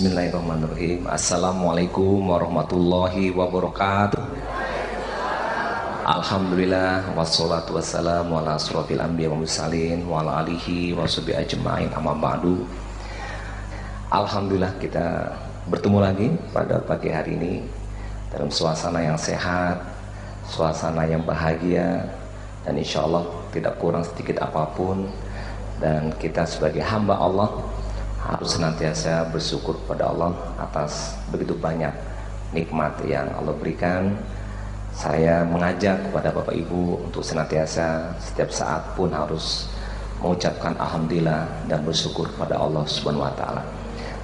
Bismillahirrahmanirrahim. Assalamualaikum warahmatullahi wabarakatuh. Alhamdulillah wassalatu wassalamu ala asrofil anbiya wa mursalin wa ala alihi wa sahbihi ajma'in, amma ba'du. Alhamdulillah kita bertemu lagi pada pagi hari ini dalam suasana yang sehat, suasana yang bahagia, dan insya Allah tidak kurang sedikit apapun. Dan kita sebagai hamba Allah harus senantiasa bersyukur kepada Allah atas begitu banyak nikmat yang Allah berikan. Saya mengajak kepada Bapak Ibu untuk senantiasa setiap saat pun harus mengucapkan alhamdulillah dan bersyukur kepada Allah Subhanahu wa taala.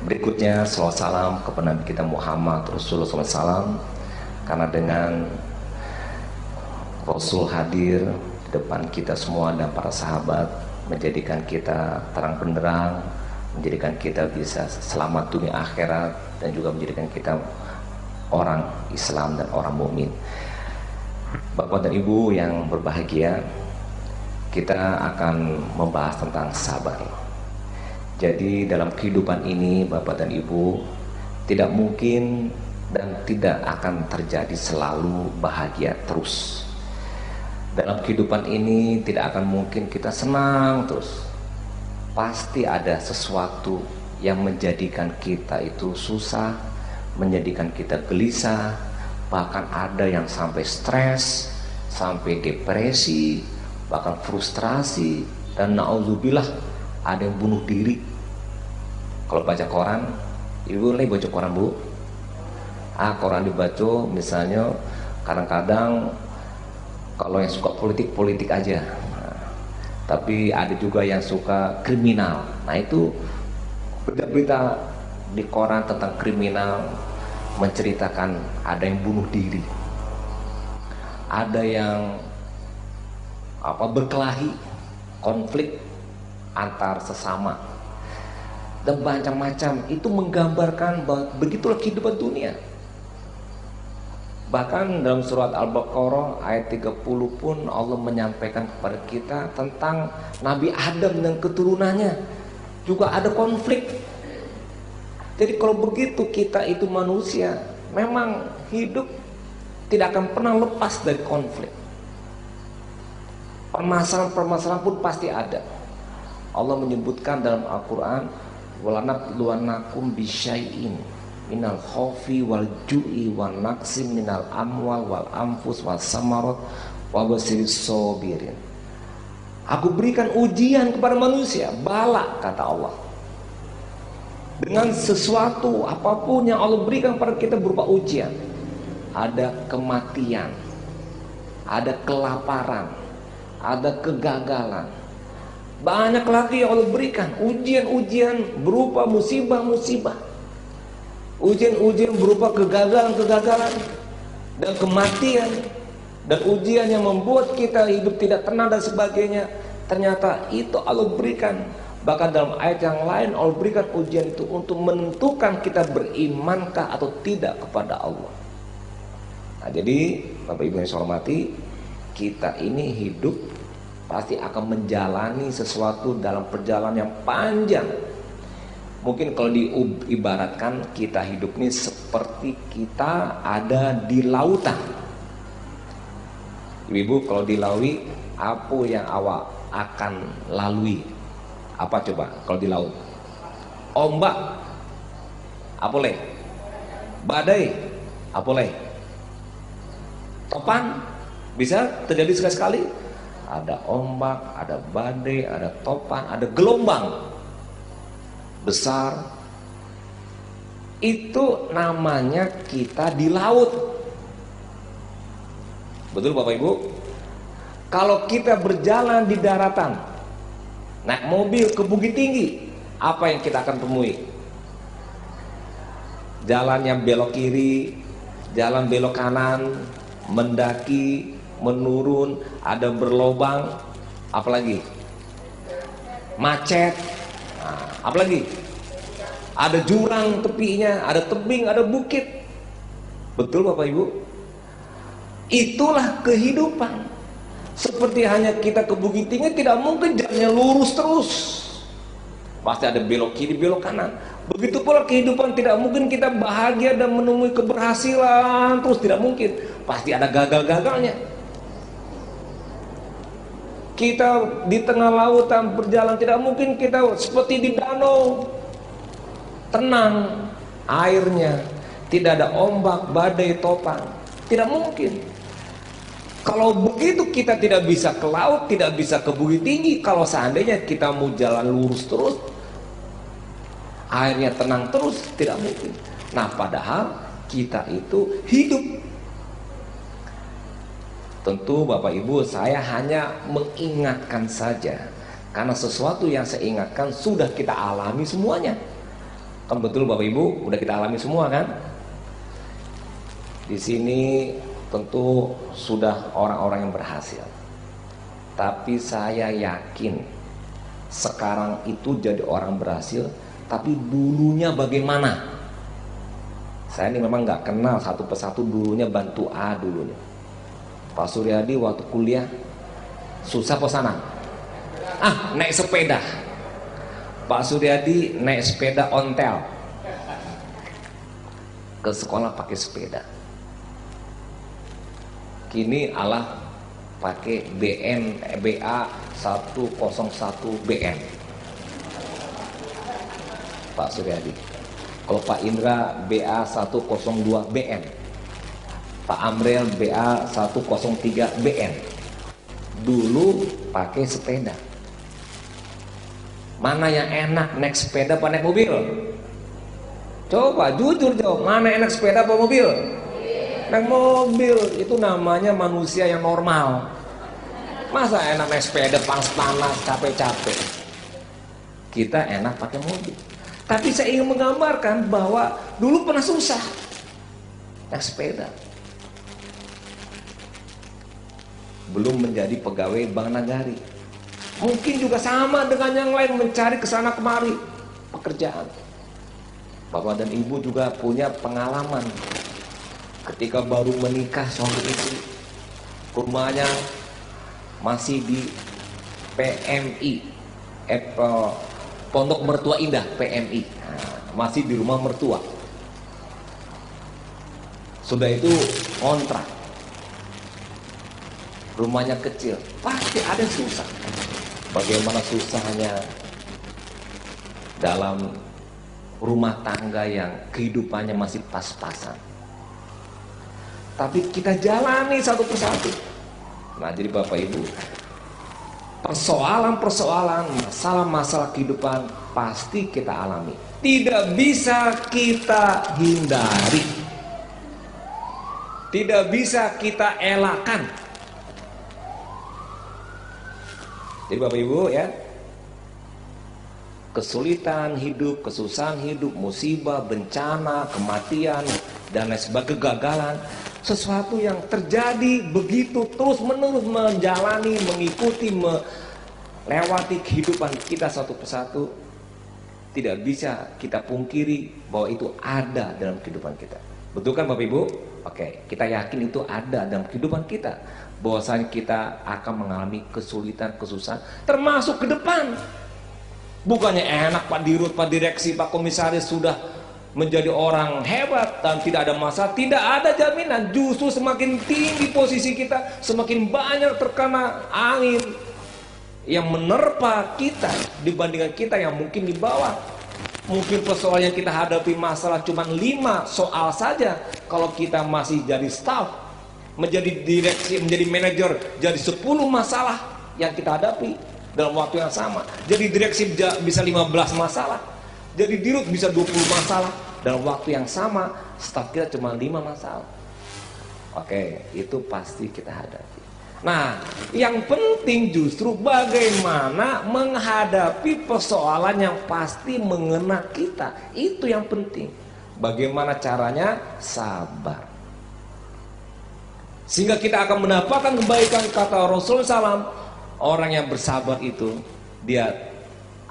Berikutnya salawat salam kepada Nabi kita Muhammad Rasulullah SAW, karena dengan Rasul hadir di depan kita semua dan para sahabat menjadikan kita terang benderang, menjadikan kita bisa selamat dunia akhirat, dan juga menjadikan kita orang Islam dan orang mukmin. Bapak dan Ibu yang berbahagia, kita akan membahas tentang sabar. Jadi dalam kehidupan ini Bapak dan Ibu, tidak mungkin dan tidak akan terjadi selalu bahagia terus. Dalam kehidupan ini tidak akan mungkin kita senang terus. Pasti ada sesuatu yang menjadikan kita itu susah, menjadikan kita gelisah, bahkan ada yang sampai stres, sampai depresi, bahkan frustrasi, dan na'udzubillah ada yang bunuh diri. Kalau baca koran, Ibu lagi baca koran, Bu? Koran dibaca misalnya kadang-kadang kalau yang suka politik aja. Tapi ada juga yang suka kriminal. Nah itu berita-berita di koran tentang kriminal menceritakan ada yang bunuh diri, ada yang berkelahi, konflik antar sesama, dan macam-macam. Itu menggambarkan bahwa begitulah kehidupan dunia. Bahkan dalam surat Al-Baqarah ayat 30 pun Allah menyampaikan kepada kita tentang Nabi Adam dan keturunannya juga ada konflik. Jadi kalau begitu kita itu manusia memang hidup tidak akan pernah lepas dari konflik. Permasalahan-permasalahan pun pasti ada. Allah menyebutkan dalam Al-Quran, walanabluwannakum bisyai'in minal khawfi wal ju'i wan naqsi minal amwal wal anfus wal samarot wa basiris sabirin. Aku berikan ujian kepada manusia, bala, kata Allah, dengan sesuatu apapun yang Allah berikan kepada kita berupa ujian. Ada kematian, ada kelaparan, ada kegagalan, banyak lagi yang Allah berikan ujian-ujian berupa musibah-musibah, ujian-ujian berupa kegagalan-kegagalan dan kematian, dan ujian yang membuat kita hidup tidak tenang dan sebagainya. Ternyata itu Allah berikan. Bahkan dalam ayat yang lain Allah berikan ujian itu untuk menentukan kita berimankah atau tidak kepada Allah. Nah, jadi Bapak Ibu yang saya hormati, kita ini hidup pasti akan menjalani sesuatu dalam perjalanan yang panjang. Mungkin kalau diibaratkan kita hidup ini seperti kita ada di lautan. Ibu, kalau dilalui, apa yang awak akan lalui? Apa coba kalau di laut? Ombak, apa leh? Badai, apa leh? Topan, bisa terjadi sekali-sekali. Ada ombak, ada badai, ada topan, ada gelombang besar. Itu namanya kita di laut. Betul Bapak Ibu? Kalau kita berjalan di daratan, naik mobil ke Bukit Tinggi, apa yang kita akan temui? Jalan yang belok kiri, jalan belok kanan, mendaki, menurun, ada berlobang, apalagi macet, apalagi ada jurang tepinya, ada tebing, ada bukit. Betul Bapak Ibu? Itulah kehidupan. Seperti hanya kita ke Bukit Tinggi, tidak mungkin jalannya lurus terus, pasti ada belok kiri belok kanan. Begitu pula kehidupan, tidak mungkin kita bahagia dan menemui keberhasilan terus, tidak mungkin, pasti ada gagal-gagalnya. Kita di tengah lautan berjalan, tidak mungkin kita seperti di danau tenang airnya, tidak ada ombak, badai, topang, tidak mungkin. Kalau begitu kita tidak bisa ke laut, tidak bisa ke bukit tinggi. Kalau seandainya kita mau jalan lurus terus, airnya tenang terus, tidak mungkin. Nah, padahal kita itu hidup. Tentu Bapak Ibu, saya hanya mengingatkan saja, karena sesuatu yang saya ingatkan sudah kita alami semuanya. Kan betul Bapak Ibu, udah kita alami semua kan? Di sini tentu sudah orang-orang yang berhasil. Tapi saya yakin sekarang itu jadi orang berhasil, tapi dulunya bagaimana? Saya ini memang nggak kenal satu persatu dulunya, bantu A dulunya. Pak Suryadi waktu kuliah susah apa senang? Naik sepeda. Pak Suryadi naik sepeda ontel ke sekolah pakai sepeda. Kini Allah pakai BA 101 BN. Pak Suryadi. Kalau Pak Indra BA 102 BN. Pak Amril BA 103 BN. Dulu pakai sepeda. Mana yang enak, naik sepeda apa naik mobil? Coba jujur jawab, mana enak sepeda apa mobil? Naik mobil. Itu namanya manusia yang normal. Masa enak naik sepeda panas-panas, capek-capek? Kita enak pakai mobil. Tapi saya ingin menggambarkan bahwa dulu pernah susah naik sepeda. Belum menjadi pegawai Bank Nagari. Mungkin juga sama dengan yang lain, mencari kesana kemari pekerjaan. Bapak dan Ibu juga punya pengalaman ketika baru menikah suami istri, rumahnya masih di PMI, Pondok Mertua Indah, PMI. Masih di rumah mertua. Sudah itu kontrak, rumahnya kecil, pasti ada susah. Bagaimana susahnya dalam rumah tangga yang kehidupannya masih pas-pasan. Tapi kita jalani satu persatu. Nah, jadi Bapak Ibu, persoalan-persoalan, masalah-masalah kehidupan pasti kita alami. Tidak bisa kita hindari. Tidak bisa kita elakkan. Jadi Bapak Ibu ya, kesulitan hidup, kesusahan hidup, musibah, bencana, kematian, dan lain sebagainya, kegagalan, sesuatu yang terjadi begitu terus menerus menjalani, mengikuti, melewati kehidupan kita satu persatu. Tidak bisa kita pungkiri bahwa itu ada dalam kehidupan kita. Betul kan Bapak Ibu? Oke, kita yakin itu ada dalam kehidupan kita. Bahwasanya kita akan mengalami kesulitan, kesusahan, termasuk ke depan. Bukannya enak Pak Dirut, Pak Direksi, Pak Komisaris sudah menjadi orang hebat dan tidak ada masalah. Tidak ada jaminan. Justru semakin tinggi posisi kita, semakin banyak terkena angin yang menerpa kita dibandingkan kita yang mungkin di bawah. Mungkin persoalan yang kita hadapi masalah cuma 5 soal saja. Kalau kita masih jadi staff, menjadi direksi, menjadi manajer, jadi 10 masalah yang kita hadapi dalam waktu yang sama. Jadi direksi bisa 15 masalah, jadi dirut bisa 20 masalah dalam waktu yang sama. Staf kita cuma 5 masalah. Oke, itu pasti kita hadapi. Nah, yang penting justru bagaimana menghadapi persoalan yang pasti mengena kita. Itu yang penting. Bagaimana caranya? Sabar. Sehingga kita akan mendapatkan kebaikan. Kata Rasulullah SAW, orang yang bersabar itu dia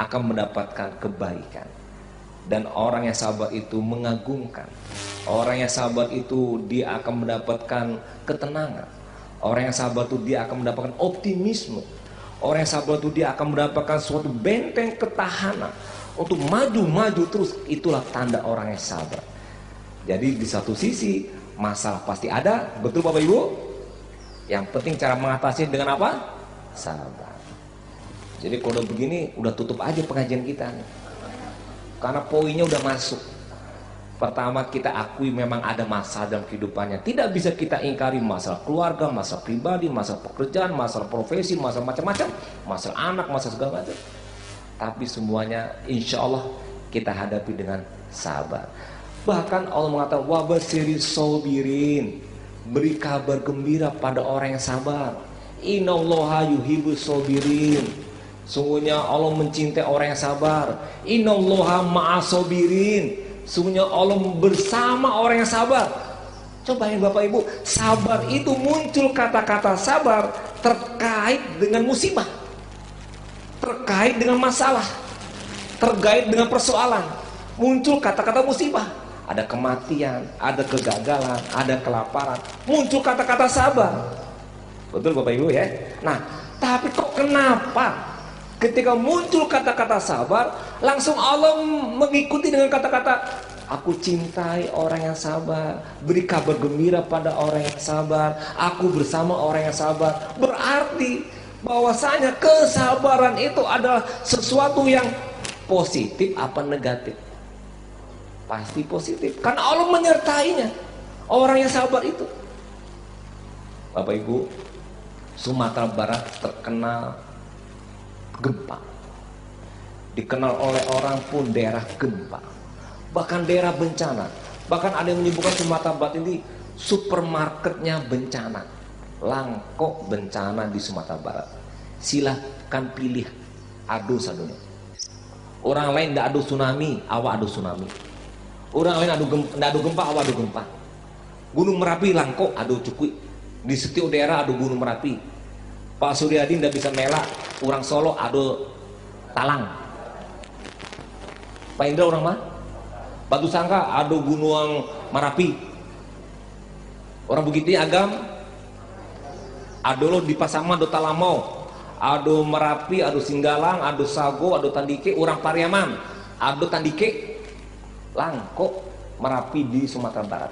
akan mendapatkan kebaikan. Dan orang yang sabar itu mengagumkan. Orang yang sabar itu dia akan mendapatkan ketenangan. Orang yang sabar itu dia akan mendapatkan optimisme. Orang yang sabar itu dia akan mendapatkan suatu benteng ketahanan. untuk maju-maju terus, itulah tanda orang yang sabar. Jadi di satu sisi masalah pasti ada, betul Bapak Ibu? Yang penting cara mengatasi dengan apa? Sabar. Jadi kalau udah begini, udah tutup aja pengajian kita nih. Karena poinnya udah masuk. Pertama, kita akui memang ada masalah dalam kehidupannya. Tidak bisa kita ingkari masalah keluarga, masalah pribadi, masalah pekerjaan, masalah profesi, masalah macam-macam, masalah anak, masalah segala macam. Tapi semuanya insya Allah kita hadapi dengan sabar. Bahkan Allah mengatakan wabasiri sobirin, beri kabar gembira pada orang yang sabar. Innallaha yuhibbus sobirin, sungguhnya Allah mencintai orang yang sabar. Innallaha ma'as sobirin, sungguhnya Allah bersama orang yang sabar. Cobain Bapak Ibu, sabar itu muncul kata-kata sabar terkait dengan musibah, terkait dengan masalah, terkait dengan persoalan. Muncul kata-kata musibah, ada kematian, ada kegagalan, ada kelaparan, muncul kata-kata sabar. Betul Bapak Ibu ya. Nah, tapi kok kenapa ketika muncul kata-kata sabar, langsung Allah mengikuti dengan kata-kata aku cintai orang yang sabar, beri kabar gembira pada orang yang sabar, aku bersama orang yang sabar. Berarti bahwasanya kesabaran itu adalah sesuatu yang positif apa negatif? Pasti positif, karena Allah menyertainya orang yang sabar itu. Bapak Ibu, Sumatera Barat terkenal gempa, dikenal oleh orang pun daerah gempa, bahkan daerah bencana. Bahkan ada yang menyebutkan Sumatera Barat ini supermarketnya bencana, langkok bencana di Sumatera Barat. Silahkan pilih, adu sadunya. Orang lain tidak adu tsunami, awak adu tsunami. Orang lain adu gempa, awak adu gempa. Gunung Merapi langkok adu cukui. Di setiap daerah adu Gunung Merapi. Pak Suryadi tidak bisa melak, orang Solo adu talang. Pak Indra orang mana? Batu Sangka adu Gunung Merapi. Orang begitu agam adu lo di Pasaman adu Talamau, adu Merapi, adu Singgalang, adu Sago, adu Tandike. Orang Pariaman adu Tandike. Langkok Merapi di Sumatera Barat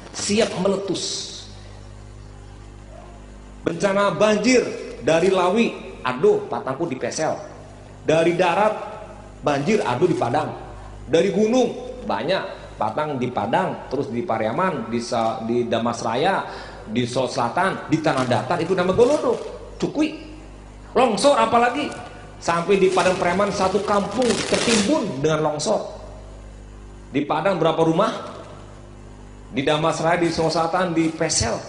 siap meletus. Bencana banjir dari Lawi, aduh Patangku di Pesel. Dari darat banjir, aduh di Padang. Dari gunung banyak, Patang di Padang, terus di Pariaman, di Damasraya, di Sulawesi Selatan, di Tanah Datar itu nama Golodo, Cukui. Longsor apalagi sampai di Padang Preman satu kampung tertimbun dengan longsor. Di Padang berapa rumah? Di Damasraya, di Sulawesi Selatan, di Pesel.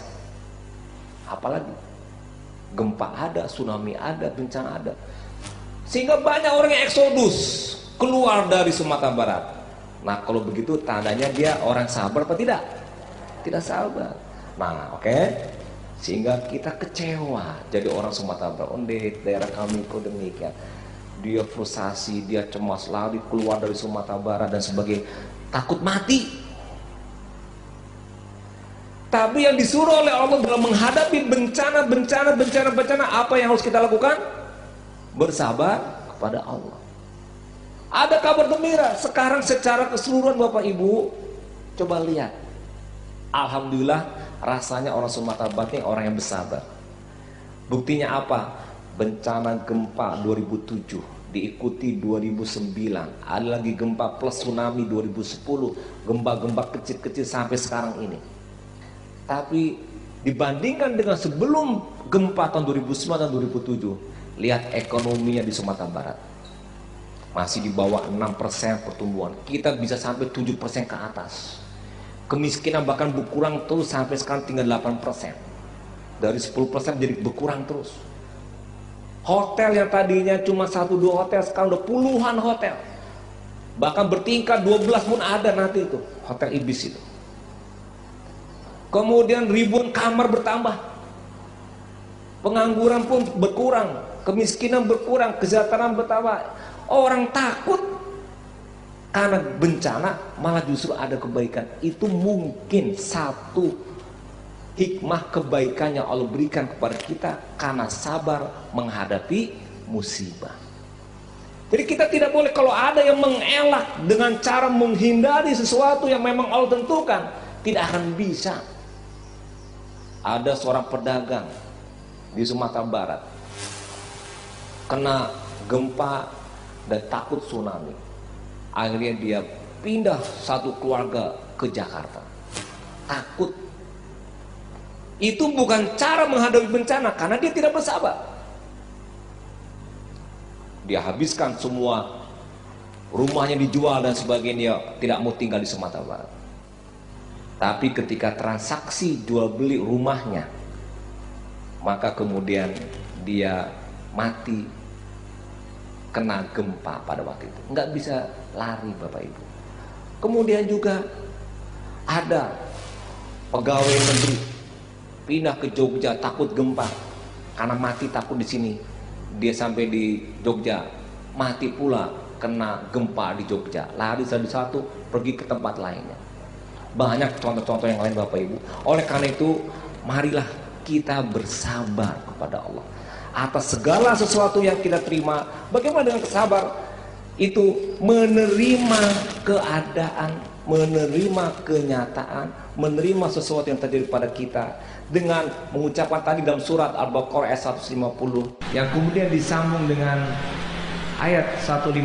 Apalagi gempa ada, tsunami ada, bencana ada, sehingga banyak orang yang eksodus keluar dari Sumatera Barat. Nah kalau begitu tandanya dia orang sabar apa tidak? Tidak sabar. Nah oke. Sehingga kita kecewa jadi orang Sumatera Barat. Daerah kami kok demikian, dia frustasi, dia cemas, lari keluar dari Sumatera Barat dan sebagainya, takut mati. Tapi yang disuruh oleh Allah dalam menghadapi bencana, apa yang harus kita lakukan? Bersabar kepada Allah. Ada kabar gembira sekarang secara keseluruhan Bapak Ibu, coba lihat. Alhamdulillah rasanya orang Sumatera Barat ini orang yang bersabar. Buktinya apa? Bencana gempa 2007 diikuti 2009, ada lagi gempa plus tsunami 2010, gempa-gempa kecil-kecil sampai sekarang ini. Tapi dibandingkan dengan sebelum gempa tahun 2009 dan 2007, lihat ekonominya di Sumatera Barat masih di bawah 6% pertumbuhan. Kita bisa sampai 7% ke atas. Kemiskinan bahkan berkurang terus sampai sekarang tinggal 8%. Dari 10% jadi berkurang terus. Hotel yang tadinya cuma 1-2 hotel sekarang udah puluhan hotel. Bahkan bertingkat 12 pun ada nanti itu, Hotel Ibis itu. Kemudian ribuan kamar bertambah, pengangguran pun berkurang, kemiskinan berkurang, kesejahteraan bertambah. Orang takut karena bencana, malah justru ada kebaikan. Itu mungkin satu hikmah kebaikan yang Allah berikan kepada kita karena sabar menghadapi musibah. Jadi kita tidak boleh, kalau ada yang mengelak dengan cara menghindari sesuatu yang memang Allah tentukan, tidak akan bisa. Ada seorang pedagang di Sumatera Barat kena gempa dan takut tsunami. Akhirnya dia pindah satu keluarga ke Jakarta. Takut. Itu bukan cara menghadapi bencana, karena dia tidak bersabar. Dia habiskan semua, rumahnya dijual dan sebagainya, tidak mau tinggal di Sumatera Barat. Tapi ketika transaksi jual beli rumahnya, maka kemudian dia mati kena gempa pada waktu itu, nggak bisa lari Bapak Ibu. Kemudian juga ada pegawai negeri pindah ke Jogja takut gempa, karena mati takut di sini. Dia sampai di Jogja, mati pula kena gempa di Jogja, lari satu-satu pergi ke tempat lainnya. Banyak contoh-contoh yang lain Bapak Ibu. Oleh karena itu, marilah kita bersabar kepada Allah atas segala sesuatu yang kita terima. Bagaimana dengan kesabar? Itu menerima keadaan, menerima kenyataan, menerima sesuatu yang terjadi pada kita, dengan mengucapkan tadi dalam surat Al-Baqarah ayat 150 yang kemudian disambung dengan ayat 156,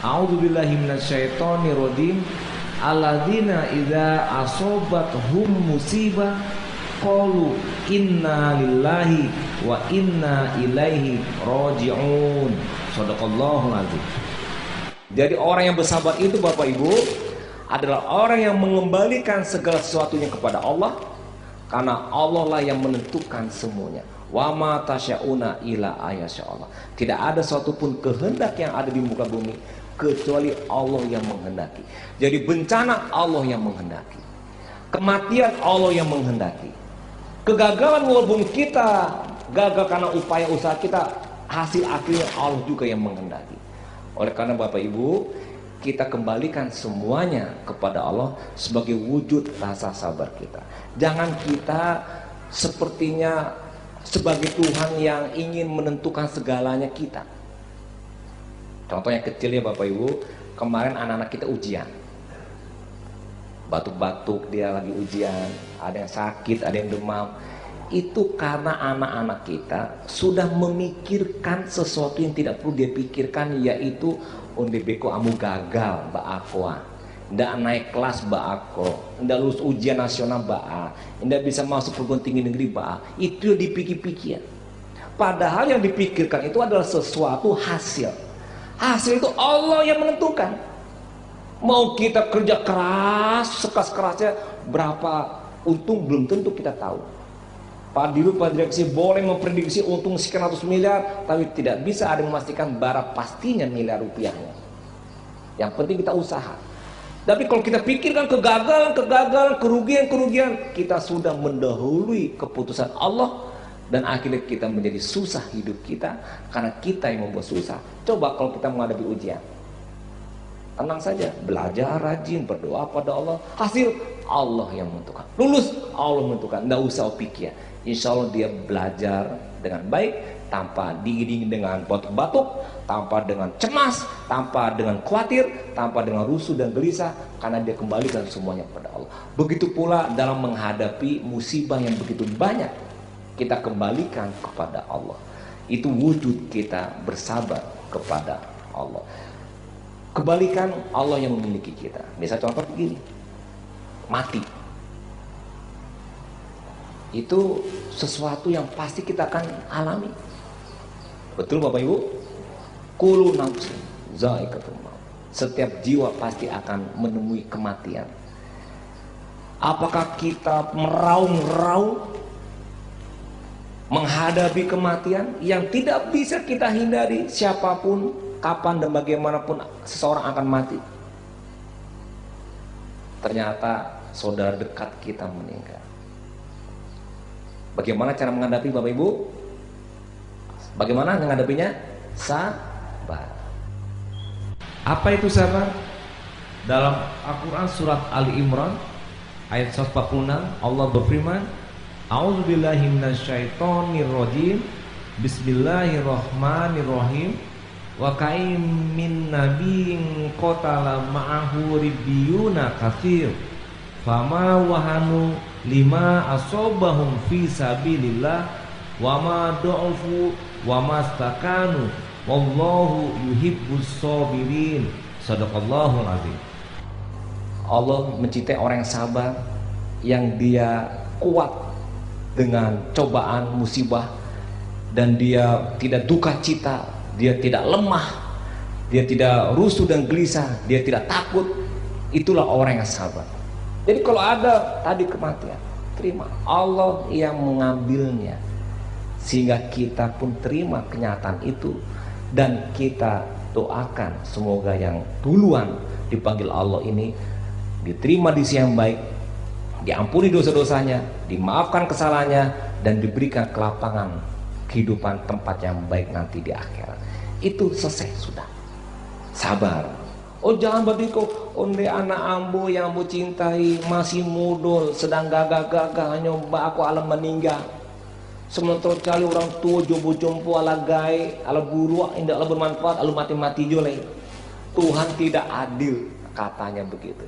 A'udzubillahi minasyaitonirrajim, alladzina idza asobathum musibah qalu inna lillahi wa inna ilaihi raji'un. Shadaqallahul azim. Jadi orang yang bersabar itu Bapak Ibu adalah orang yang mengembalikan segala sesuatunya kepada Allah, karena Allah lah yang menentukan semuanya. Wa ma tasyauna ila ayasya Allah. Tidak ada suatu pun kehendak yang ada di muka bumi kecuali Allah yang menghendaki. Jadi bencana Allah yang menghendaki, kematian Allah yang menghendaki, kegagalan walaupun kita gagal karena upaya usaha kita, hasil akhirnya Allah juga yang menghendaki. Oleh karena Bapak Ibu, kita kembalikan semuanya kepada Allah sebagai wujud rasa sabar kita. Jangan kita sepertinya sebagai Tuhan yang ingin menentukan segalanya kita. Contohnya kecil ya Bapak Ibu, kemarin anak-anak kita ujian, batuk-batuk, dia lagi ujian, ada yang sakit, ada yang demam. Itu karena anak-anak kita sudah memikirkan sesuatu yang tidak perlu dia pikirkan, yaitu onde beko amu gagal Mbak Aqua, ndak naik kelas Mbak Ako, ndak lulus ujian nasional Mbak A, ndak bisa masuk perguruan tinggi negeri Mbak A. Itu yang dipikir-pikir. Padahal yang dipikirkan itu adalah sesuatu hasil. Hasil itu Allah yang menentukan. Mau kita kerja keras, sekeras-kerasnya, berapa untung belum tentu kita tahu. Pak Dirut, Pak Direksi boleh memprediksi untung sekian ratus miliar, tapi tidak bisa ada yang memastikan berapa pastinya miliar rupiahnya. Yang penting kita usaha. Tapi kalau kita pikirkan kegagalan, kerugian, kita sudah mendahului keputusan Allah, dan akhirnya kita menjadi susah hidup kita karena kita yang membuat susah. Coba kalau kita menghadapi ujian, tenang saja, belajar rajin, berdoa pada Allah, hasil Allah yang menentukan. Lulus Allah menentukan, tidak usah pikir. Insya Allah dia belajar dengan baik, tanpa diiringi dengan batuk-batuk, tanpa dengan cemas, tanpa dengan khawatir, tanpa dengan rusuh dan gelisah, karena dia kembalikan semuanya kepada Allah. Begitu pula dalam menghadapi musibah yang begitu banyak, kita kembalikan kepada Allah. Itu wujud kita bersabar kepada Allah. Kebalikan, Allah yang memiliki kita. Misal contoh begini, mati. Itu sesuatu yang pasti kita akan alami. Betul Bapak Ibu? Kullu nafsin za'iqatul maut. Setiap jiwa pasti akan menemui kematian. Apakah kita meraung-raung menghadapi kematian yang tidak bisa kita hindari? Siapapun, kapan dan bagaimanapun seseorang akan mati. Ternyata saudara dekat kita meninggal. Bagaimana cara menghadapi Bapak Ibu? Bagaimana menghadapinya? Sabar. Apa itu sabar? Dalam Al-Quran surat Ali Imran ayat 146 Allah berfirman, A'udzubillahi minasyaitonirrajim, Bismillahirrahmanirrahim, Wa ka'im min nabiyyin qatala ma'ahu ribbiyuna katsir fama wahanu lima asobahum fi sabilillah wa ma du'ufu wa mastakanu wallahu yuhibbus sabirin. Shadaqallahul azim. Allah mencintai orang yang sabar, yang dia kuat dengan cobaan musibah, dan dia tidak duka cita, dia tidak lemah, dia tidak rusuh dan gelisah, dia tidak takut. Itulah orang yang sabar. Jadi kalau ada tadi kematian, terima, Allah yang mengambilnya, sehingga kita pun terima kenyataan itu. Dan kita doakan semoga yang duluan dipanggil Allah ini diterima di sisi yang baik, diampuni dosa-dosanya, dimaafkan kesalahannya, dan diberikan kelapangan kehidupan tempat yang baik nanti di akhirat. Itu selesai sudah. Sabar. Oh jangan berdiko, onde anak ambo yang ambo cintai masih muda, sedang gagah-gagah nyoba aku alam meninggal. Sementara cari orang tua jompo-jompo ala gai, ala guru indah ala bermanfaat, ala mati-mati joleh. Tuhan tidak adil, katanya begitu.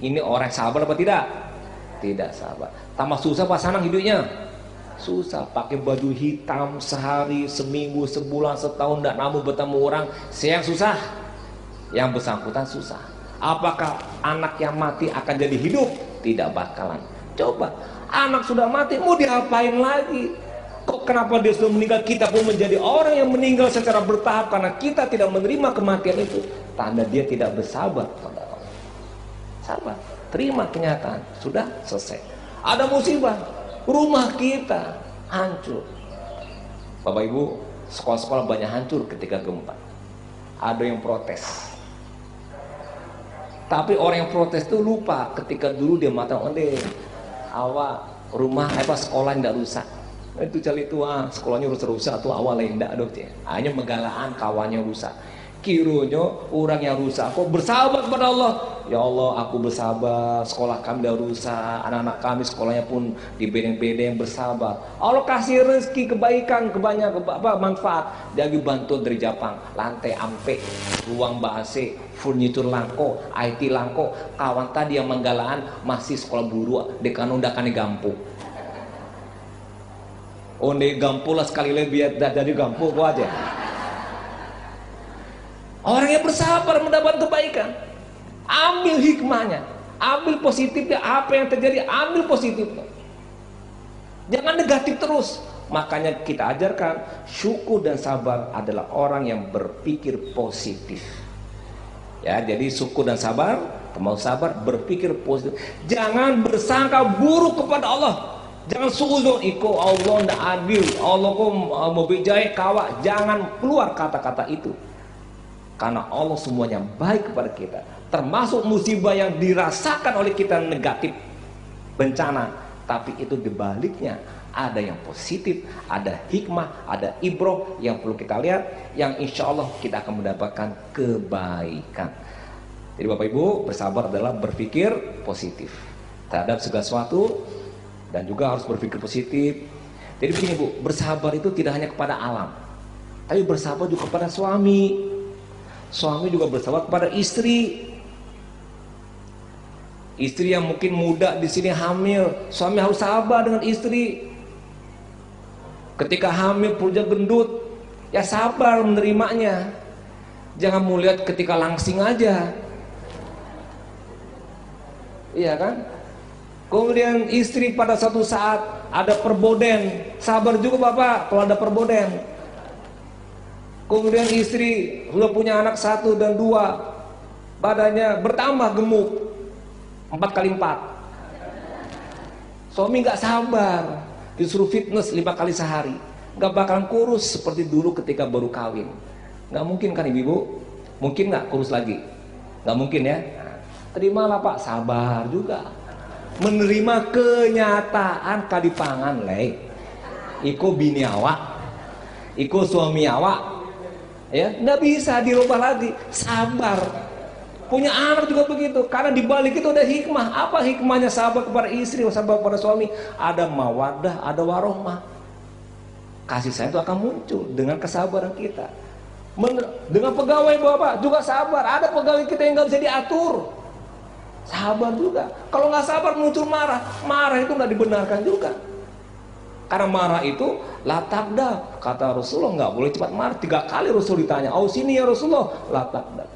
Ini orang sabar apa tidak? Tidak sabar. Tambah susah pasangan hidupnya. Susah, pakai baju hitam sehari, seminggu, sebulan, setahun, tidak namun bertemu orang, sayang susah. Yang bersangkutan susah. Apakah anak yang mati akan jadi hidup? Tidak bakalan. Coba, anak sudah mati, mau diapain lagi? Kok kenapa dia sudah meninggal? Kita pun menjadi orang yang meninggal secara bertahap karena kita tidak menerima kematian itu. Tanda dia tidak bersabar kepada Allah. Sabar, terima kenyataan, sudah selesai. Ada musibah, rumah kita hancur. Bapak Ibu, sekolah-sekolah banyak hancur ketika gempa. Ada yang protes. Tapi orang yang protes itu lupa ketika dulu dia matang onde awak rumah sekolah tidak rusak. Itu cali tua sekolahnya rusak tuh awal lain tidak dok ya. Hanya megalaan kawannya rusak. Kirunya orang yang rusak kok bersabar kepada Allah. Ya Allah, aku bersabar, sekolah kami dah rusak, anak-anak kami sekolahnya pun dibedeng-bedeng, bersabar. Allah kasih rezeki kebaikan, kebanyakan manfaat. Dia bantu dari Jepang, lantai ampe, ruang bahasa, furnitur langko, IT langko. Kawan tadi yang menggalaan masih sekolah buru, dekan undakan gampu. Onde gampu lah sekali lebih jadi gampu gua aja. Orang yang bersabar mendapat kebaikan, ambil hikmahnya, ambil positifnya. Apa yang terjadi, ambil positifnya, jangan negatif terus. Makanya kita ajarkan syukur dan sabar adalah orang yang berpikir positif ya. Jadi syukur dan sabar, mau sabar berpikir positif, jangan bersangka buruk kepada Allah. Jangan suuzon, iko Allah ndak adil, Allah kok mau bijaya kawa. Jangan keluar kata-kata itu. Karena Allah semuanya baik kepada kita, termasuk musibah yang dirasakan oleh kita negatif, bencana, tapi itu dibaliknya ada yang positif, ada hikmah, ada ibroh yang perlu kita lihat, yang insya Allah kita akan mendapatkan kebaikan. Jadi Bapak Ibu, bersabar adalah berpikir positif terhadap segala sesuatu, dan juga harus berpikir positif. Jadi begini Bu, bersabar itu tidak hanya kepada alam, tapi bersabar juga kepada suami. Suami juga bersabar kepada istri. Istri yang mungkin muda di sini hamil, suami harus sabar dengan istri. Ketika hamil perutnya gendut, ya sabar menerimanya. Jangan melihat ketika langsing aja. Iya kan? Kemudian istri pada suatu saat ada perboden, sabar juga Bapak kalau ada perboden. Kemudian istri sudah punya anak 1 dan 2, badannya bertambah gemuk 4 kali 4. Suami nggak sabar, disuruh fitness 5 kali sehari, nggak bakalan kurus seperti dulu ketika baru kawin. Nggak mungkin kan ibu? Mungkin nggak kurus lagi? Nggak mungkin ya. Terimalah Pak, sabar juga, menerima kenyataan kadipangan leh. Iko bini awak, iko suami awak. Ya, nggak bisa dirubah lagi. Sabar. Punya anak juga begitu. Karena dibalik itu ada hikmah. Apa hikmahnya sabar kepada istri, sabar kepada suami? Ada mawaddah, ada warohmah. Kasih sayang itu akan muncul dengan kesabaran kita. Dengan pegawai Bapak juga sabar. Ada pegawai kita yang nggak bisa diatur, sabar juga. Kalau nggak sabar muncul marah, marah itu nggak dibenarkan juga. Karena marah itu la taqdab, kata Rasulullah, nggak boleh cepat marah. 3 kali Rasul ditanya, "Oh sini ya Rasulullah," la taqdab.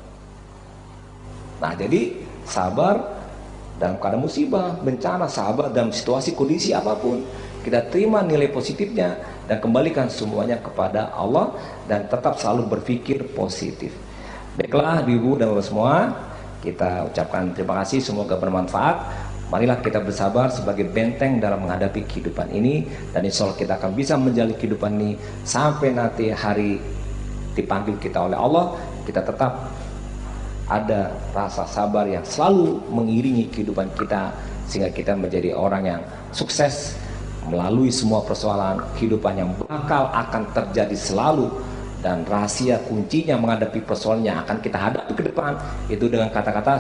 Nah jadi sabar dalam keadaan musibah, bencana, sabar dalam situasi kondisi apapun. Kita terima nilai positifnya dan kembalikan semuanya kepada Allah dan tetap selalu berpikir positif. Baiklah Ibu dan Bapak semua, kita ucapkan terima kasih, semoga bermanfaat. Marilah kita bersabar sebagai benteng dalam menghadapi kehidupan ini, dan insya Allah kita akan bisa menjalani kehidupan ini sampai nanti hari dipanggil kita oleh Allah. Kita tetap ada rasa sabar yang selalu mengiringi kehidupan kita, sehingga kita menjadi orang yang sukses melalui semua persoalan kehidupan yang bakal akan terjadi selalu. Dan rahasia kuncinya menghadapi persoalan yang akan kita hadapi ke depan itu dengan kata-kata